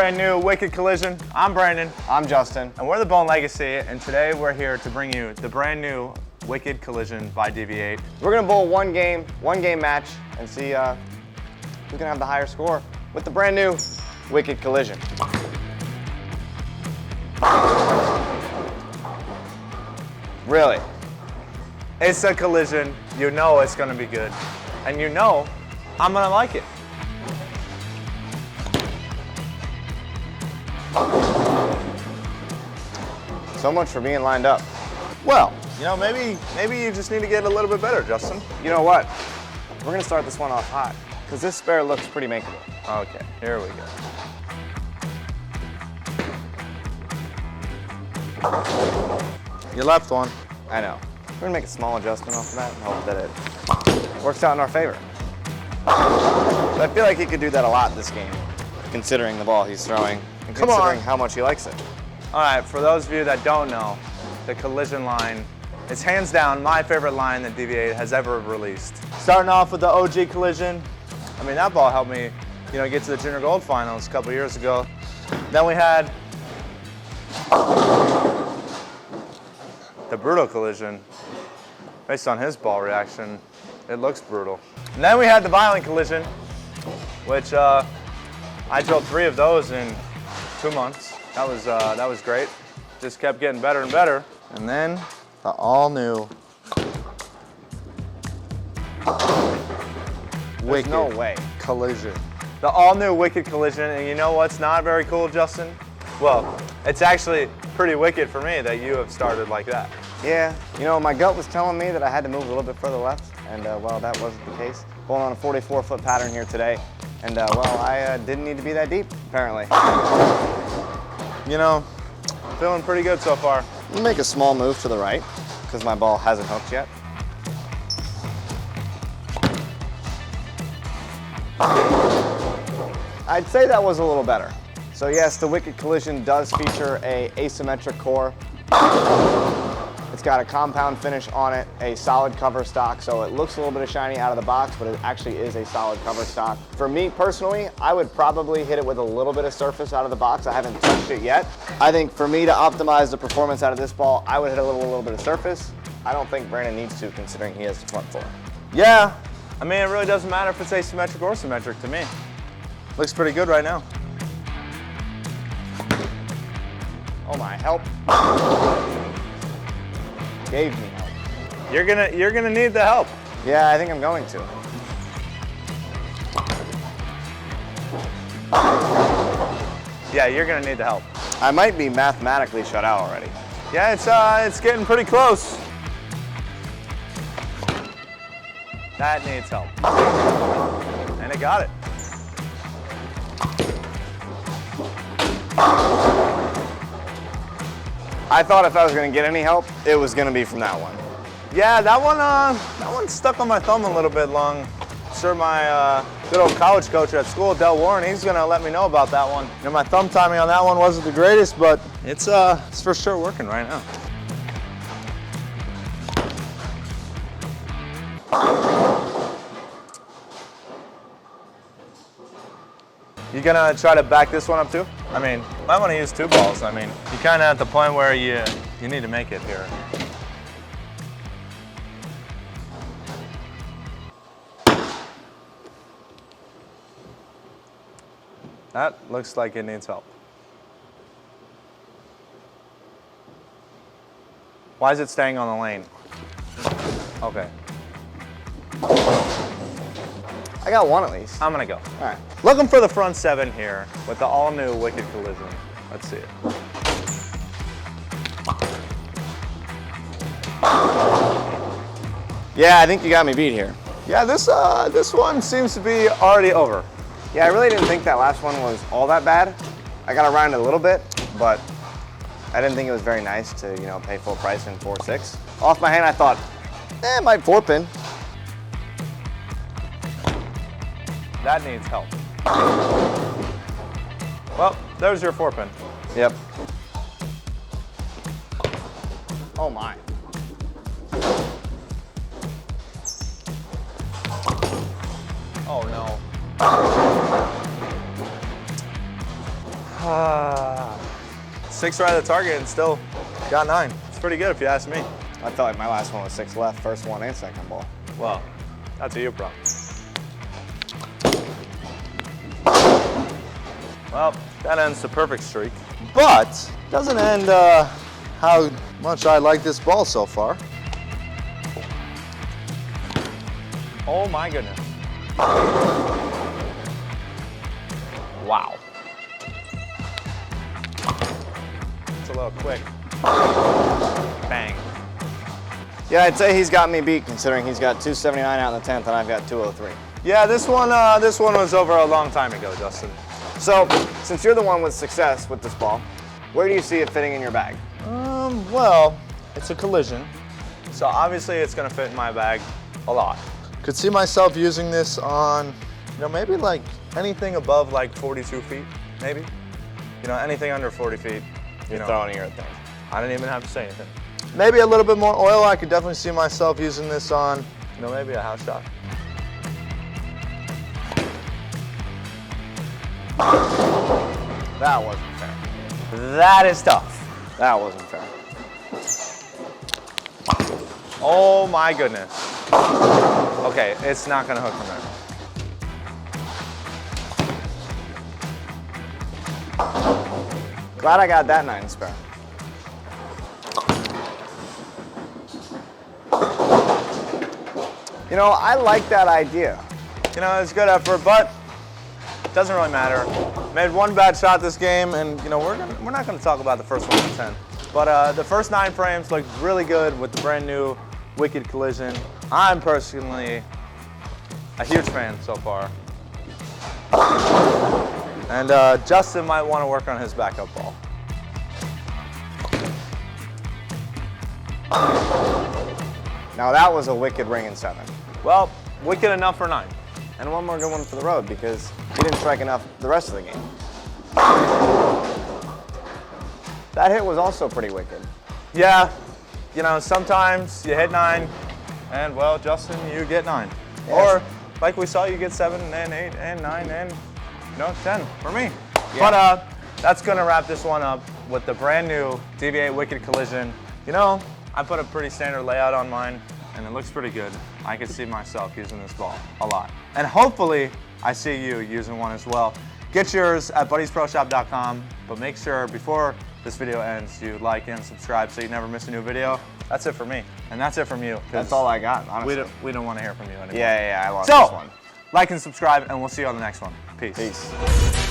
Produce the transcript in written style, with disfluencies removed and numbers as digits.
brand new Wicked Collision. I'm Brandon. I'm Justin. And we're the Bohn Legacy, and today we're here to bring you the brand new Wicked Collision by DV8. We're gonna bowl one game match, and see who's gonna have the higher score with the brand new Wicked Collision. Really? It's a collision. You know it's gonna be good. And you know I'm gonna like it. So much for being lined up. Well, you know, maybe you just need to get a little bit better, Justin. You know what? We're gonna start this one off hot, because this spare looks pretty makeable. Okay, here we go. You left one. I know. We're gonna make a small adjustment off of that and hope that it works out in our favor. But I feel like he could do that a lot this game, considering the ball he's throwing and considering how much he likes it. All right, for those of you that don't know, the collision line is hands down my favorite line that DV8 has ever released. Starting off with the OG collision, I mean, that ball helped me, you know, get to the Junior Gold Finals a couple years ago. Then we had the brutal collision. Based on his ball reaction, it looks brutal. And then we had the violent collision, which I drilled 3 of those in 2 months. That was great. Just kept getting better and better. And then the all-new Wicked no way. Collision. The all-new Wicked Collision, and you know what's not very cool, Justin? Well, it's actually pretty wicked for me that you have started like that. Yeah, you know, my gut was telling me that I had to move a little bit further left, and well, that wasn't the case. Going on a 44-foot pattern here today, and well, I didn't need to be that deep, apparently. You know, feeling pretty good so far. I'll make a small move to the right, because my ball hasn't hooked yet. I'd say that was a little better. So yes, the Wicked Collision does feature a asymmetric core. It's got a compound finish on it, a solid cover stock, so it looks a little bit of shiny out of the box, but it actually is a solid cover stock. For me personally, I would probably hit it with a little bit of surface out of the box. I haven't touched it yet. I think for me to optimize the performance out of this ball, I would hit a little bit of surface. I don't think Brandon needs to, considering he has the front four. Yeah, I mean, it really doesn't matter if it's asymmetric or symmetric to me. Looks pretty good right now. Oh my, help. Gave me help. You're gonna need the help. Yeah, I think I'm going to. Yeah, you're gonna need the help. I might be mathematically shut out already. Yeah, it's getting pretty close. That needs help. And it got it. I thought if I was going to get any help, it was going to be from that one. Yeah, that one stuck on my thumb a little bit long. Sure, my good old college coach at school, Del Warren, he's going to let me know about that one. You know, my thumb timing on that one wasn't the greatest, but it's for sure working right now. You gonna try to back this one up too? I mean, might want to use 2 balls. I mean, you're kind of at the point where you need to make it here. That looks like it needs help. Why is it staying on the lane? Okay. I got one at least. I'm gonna go. All right. Looking for the front 7 here with the all-new Wicked Collision. Let's see it. Yeah, I think you got me beat here. Yeah, this one seems to be already over. Yeah, I really didn't think that last one was all that bad. I got around it a little bit, but I didn't think it was very nice to, you know, pay full price in 4-6. Off my hand, I thought, it might 4-pin. That needs help. Well, there's your 4-pin. Yep. Oh my. Oh no. 6 right at the target and still got 9. It's pretty good if you ask me. I felt like my last one was 6 left, first one and second ball. Well, that's a you problem. Well, that ends the perfect streak. But doesn't end how much I like this ball so far. Oh my goodness. Wow. It's a little quick. Bang. Yeah, I'd say he's got me beat considering he's got 279 out in the 10th and I've got 203. Yeah, this one was over a long time ago, Justin. So, since you're the one with success with this ball, where do you see it fitting in your bag? Well, it's a collision. So obviously it's gonna fit in my bag a lot. Could see myself using this on, You know, maybe like anything above like 42 feet, maybe. You know, anything under 40 feet. You're throwing your thing. I didn't even have to say anything. maybe a little bit more oil. I could definitely see myself using this on. You know, maybe a house shot. That wasn't fair. That is tough. That wasn't fair. Oh my goodness. Okay, it's not gonna hook from there. Glad I got that 9 spare. You know, I like that idea. You know, it's good effort, but it doesn't really matter. Made one bad shot this game, and you know, we're not gonna talk about the first one to 10. But the first 9 frames looked really good with the brand new Wicked Collision. I'm personally a huge fan so far. And Justin might want to work on his backup ball. Now that was a wicked ring in 7. Well, wicked enough for 9. And one more good one for the road because he didn't strike enough the rest of the game. That hit was also pretty wicked. Yeah, you know, sometimes you hit 9, and well, Justin, you get 9. Yes. Or, like we saw, you get 7 and 8 and 9 and, you know, 10 for me. Yeah. But that's gonna wrap this one up with the brand new DV8 Wicked Collision. You know, I put a pretty standard layout on mine, and it looks pretty good. I can see myself using this ball a lot. And hopefully, I see you using one as well. Get yours at buddiesproshop.com, but make sure before this video ends, you like and subscribe so you never miss a new video. That's it for me, and that's it from you. That's all I got, honestly. We don't want to hear from you anymore. Yeah, I lost So, this one. like and subscribe, and we'll see you on the next one. Peace. Peace.